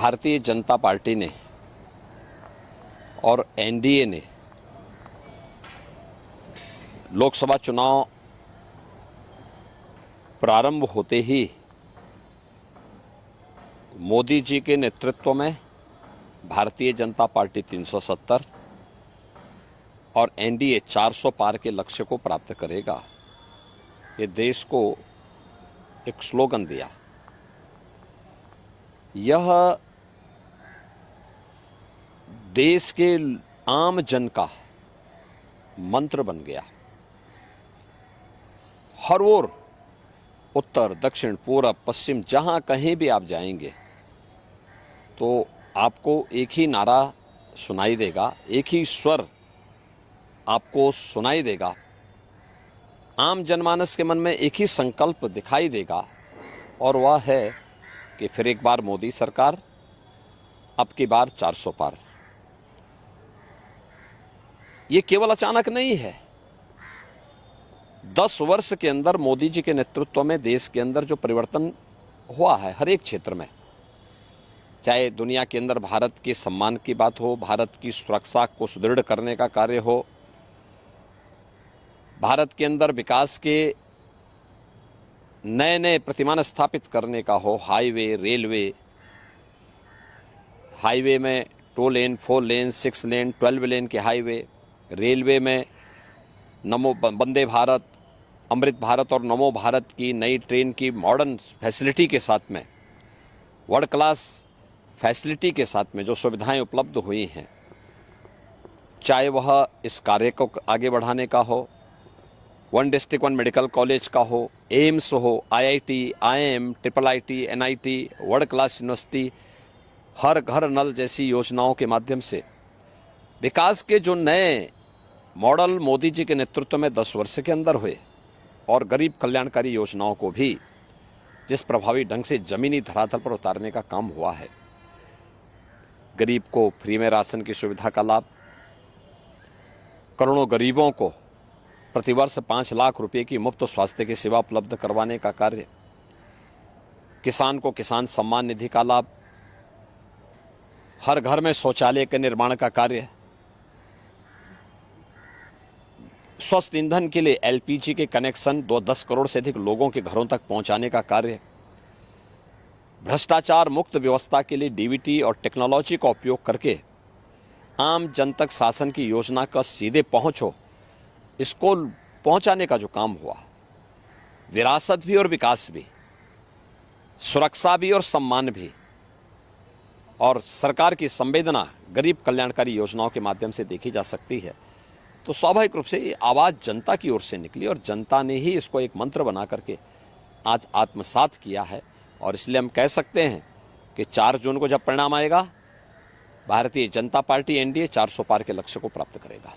Bharatiya Janata party ने और NDA ने लोकसभा चुनाव प्रारंभ होते ही मोदी जी के नेतृत्व में भारतीय जनता पार्टी 370 और एनडीए 400 पार के लक्ष्य को प्राप्त करेगा, ये देश को एक स्लोगन दिया। यह देश के आम जन का मंत्र बन गया। हर ओर, उत्तर, दक्षिण, पूरब, पश्चिम, जहां कहीं भी आप जाएंगे तो आपको एक ही नारा सुनाई देगा, एक ही स्वर आपको सुनाई देगा। आम जनमानस के मन में एक ही संकल्प दिखाई देगा और वह है कि फिर एक बार मोदी सरकार, अब की बार 400 पार। ये केवल अचानक नहीं है। 10 वर्ष के अंदर मोदी जी के नेतृत्व में देश के अंदर जो परिवर्तन हुआ है, हर एक क्षेत्र में, चाहे दुनिया के अंदर भारत के सम्मान की बात हो, भारत की सुरक्षा को सुदृढ़ करने का कार्य हो, भारत के अंदर विकास के नए नए प्रतिमान स्थापित करने का हो, हाईवे, रेलवे, हाईवे में 2 लेन, 4 लेन, 6 लेन, 12 लेन के हाईवे, रेलवे में नमो वंदे भारत, अमृत भारत और नमो भारत की नई ट्रेन की मॉडर्न फैसिलिटी के साथ में, वर्ल्ड क्लास फैसिलिटी के साथ में जो सुविधाएं उपलब्ध हुई हैं, चाहे वह इस कार्य को आगे बढ़ाने का हो, 1 डिस्ट्रिक्ट 1 मेडिकल कॉलेज का हो, एम्स हो, IIT, IIM, IIIT, NIT, world class university, हर घर नल जैसी योजनाओं के माध्यम से विकास के जो नए मॉडल मोदी जी के नेतृत्व में 10 वर्ष के अंदर हुए और गरीब कल्याणकारी योजनाओं को भी जिस प्रभावी ढंग से जमीनी धरातल पर उतारने का काम हुआ है, गरीब को फ्री में राशन की सुविधा का लाभ, करोड़ों गरीबों को प्रतिवर्ष 5 लाख रुपए की मुफ्त स्वास्थ्य की सेवा उपलब्ध करवाने का कार्य, किसान को किसान सम्मान निधि का लाभ, हर घर में शौचालय के निर्माण का कार्य, स्वस्थ ईंधन के लिए एलपीजी के कनेक्शन 10 करोड़ से अधिक लोगों के घरों तक पहुंचाने का कार्य, भ्रष्टाचार मुक्त व्यवस्था के लिए डीबीटी और टेक्नोलॉजी का उपयोग करके आम जन तक शासन की योजना का सीधे पहुंच हो, इसको पहुंचाने का जो काम हुआ, विरासत भी और विकास भी, सुरक्षा भी और सम्मान भी, और सरकार की संवेदना गरीब कल्याणकारी योजनाओं के माध्यम से देखी जा सकती है, तो स्वाभाविक रूप से ये आवाज़ जनता की ओर से निकली और जनता ने ही इसको एक मंत्र बना करके आज आत्मसात किया है। और इसलिए हम कह सकते हैं कि 4 जून को जब परिणाम आएगा, भारतीय जनता पार्टी एनडीए 400 पार के लक्ष्य को प्राप्त करेगा।